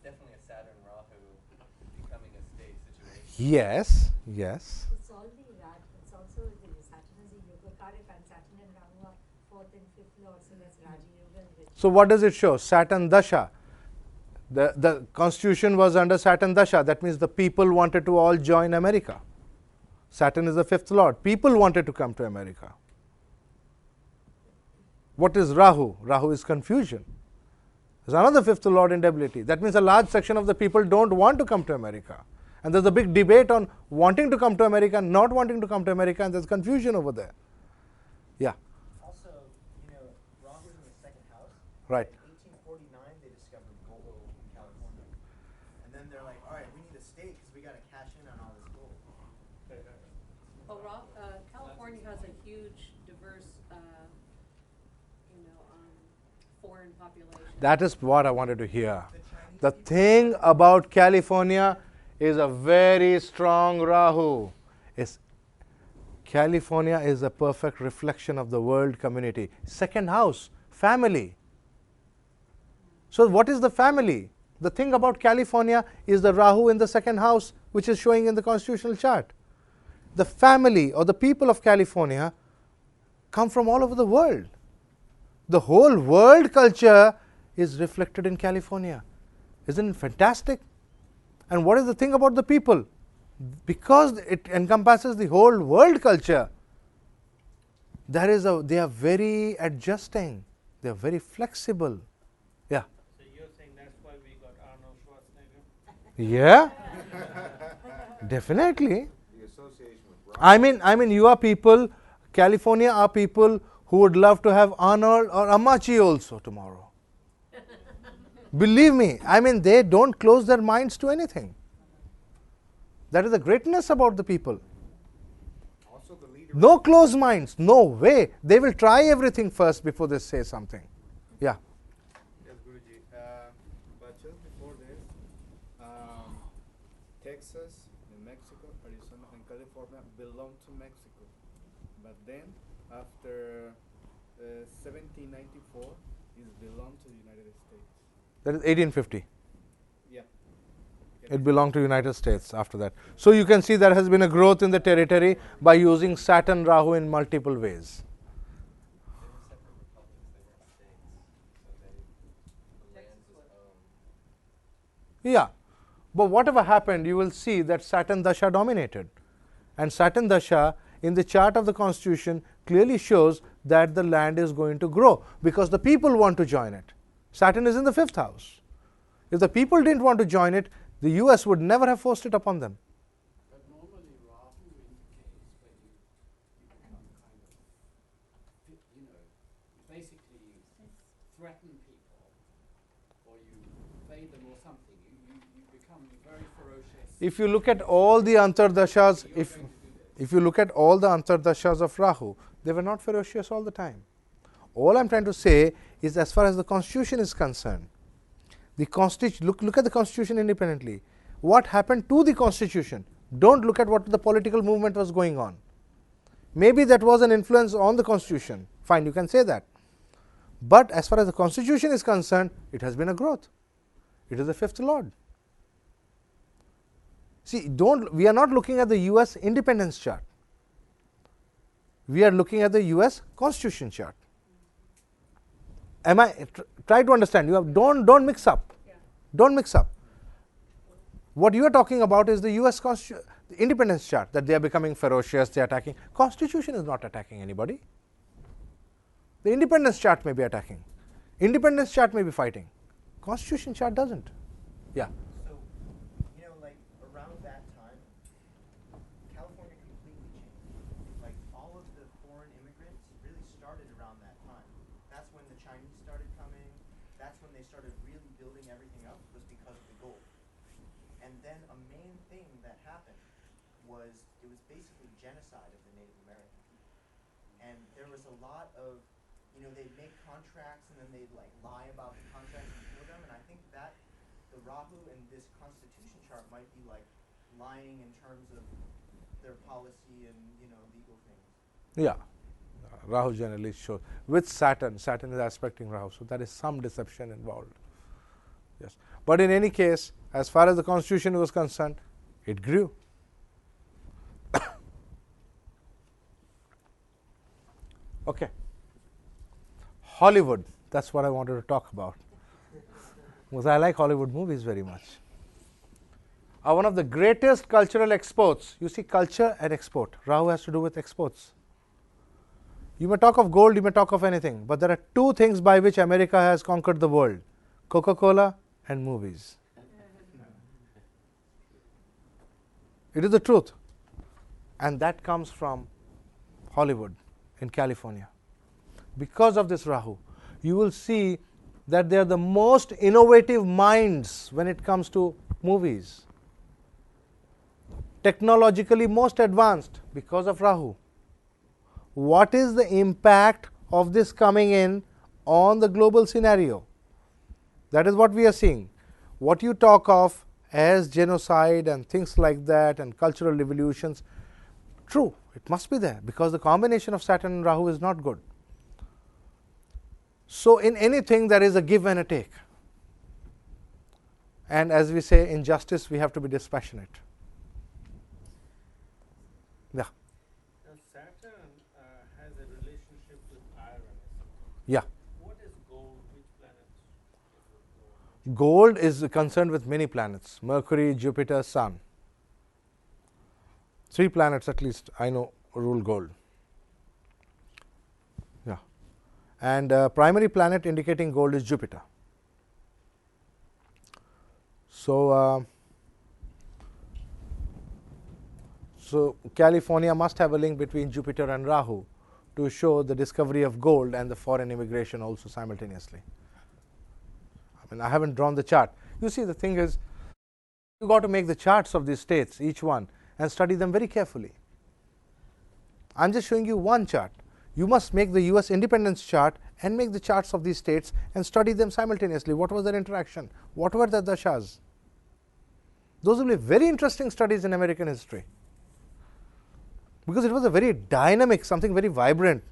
definitely a Saturn Rahu becoming a state situation. Yes, yes. It's all the it's also the Saturn is a Yuga Karak and Saturn and Rahu are fourth and fifth lords, so that's Raja Yuga. So what does it show? Saturn Dasha. The constitution was under Saturn Dasha. That means the people wanted to all join America. Saturn is the fifth lord. People wanted to come to America. What is Rahu? Rahu is confusion. There's another fifth lord instability. That means a large section of the people don't want to come to America. And there's a big debate on wanting to come to America, not wanting to come to America, and there's confusion over there. Yeah. Also, Rahu's in the second house. Right. In 1849, they discovered gold in California. And then they're like, all right, we need a state because we got to cash in on all this gold. Well, California has a huge, diverse, foreign population. That is what I wanted to hear. The thing about California is a very strong Rahu. California is a perfect reflection of the world community. Second house, family. So what is the family? The thing about California is the Rahu in the second house, which is showing in the constitutional chart. The family or the people of California come from all over the world. The whole world culture is reflected in California. Isn't it fantastic? And what is the thing about the people? Because it encompasses the whole world culture, they are very adjusting. They are very flexible. Yeah. So you're saying that's why we got Arnold Schwarzenegger? Yeah. Definitely. The association with I mean, you are people, California are people who would love to have Arnold or Amachi also tomorrow. Believe me, I mean, they don't close their minds to anything. That is the greatness about the people. also the leader. No closed minds, no way. They will try everything first before they say something. Yeah. Yes, Guruji. But just before this, Texas, New Mexico, Arizona, and California belong to Mexico. But then, after 1794, it belonged to the United States. That is 1850. Yeah. It belonged to United States after that. So you can see there has been a growth in the territory by using Saturn Rahu in multiple ways. They were separate republics, they weren't states. So the land was owned. Yeah. But whatever happened, you will see that Saturn Dasha dominated. And Saturn Dasha in the chart of the constitution clearly shows that the land is going to grow because the people want to join it. Saturn is in the fifth house. If the people didn't want to join it, the US would never have forced it upon them. But normally Rahu indicates when you become kind of, basically you threaten people or you invade them or something. You become very ferocious. If you look at all the Antardashas, if you look at all the Antardashas of Rahu, they were not ferocious all the time. All I'm trying to say is, as far as the constitution is concerned, the constitution, look at the constitution independently. What happened to the constitution? Don't look at what the political movement was going on. Maybe that was an influence on the constitution. Fine, you can say that. But as far as the constitution is concerned, it has been a growth. It is the fifth lord. See, we are not looking at the US independence chart. We are looking at the US constitution chart. Try to understand. Don't mix up. Yeah. Don't mix up. What you are talking about is the US the independence chart, that they are becoming ferocious, they are attacking. Constitution is not attacking anybody. The independence chart may be attacking. Independence chart may be fighting. Constitution chart doesn't. Yeah. So, around that time, California completely changed. Like, all of the foreign immigrants really started around that time. That's when the Chinese started coming. That's when they started really building everything up, was because of the gold. And then a main thing that happened was, it was basically genocide of the Native Americans. And there was a lot of, they'd make contracts and then they'd lie about the contracts and kill them. And I think that the Rahu in this constitution chart might be lying in terms of their policy and legal things. Yeah. Rahu generally shows. With Saturn is aspecting Rahu, so there is some deception involved. Yes. But in any case, as far as the constitution was concerned, it grew. Okay. Hollywood, that's what I wanted to talk about. Because I like Hollywood movies very much. Are one of the greatest cultural exports. You see, culture and export. Rahu has to do with exports. You may talk of gold, you may talk of anything, but there are two things by which America has conquered the world: Coca-Cola and movies. It is the truth. And that comes from Hollywood in California. Because of this Rahu, you will see that they are the most innovative minds when it comes to movies. Technologically most advanced because of Rahu. What is the impact of this coming in on the global scenario? That is what we are seeing. What you talk of as genocide and things like that and cultural revolutions, true, it must be there because the combination of Saturn and Rahu is not good. So in anything there is a give and a take. And as we say in justice, we have to be dispassionate. Yeah. Now Saturn has a relationship with iron. Yeah. What is gold? Which planets is it Gold is concerned with many planets: Mercury, Jupiter, Sun. 3 planets at least I know rule gold. Yeah. And primary planet indicating gold is Jupiter. So, so California must have a link between Jupiter and Rahu to show the discovery of gold and the foreign immigration also simultaneously. I mean, I haven't drawn the chart. You see, the thing is, you got to make the charts of these states, each one, and study them very carefully. I am just showing you one chart. You must make the US independence chart and make the charts of these states and study them simultaneously. What was their interaction? What were the dashas? Those will be very interesting studies in American history, because it was a very dynamic, something very vibrant.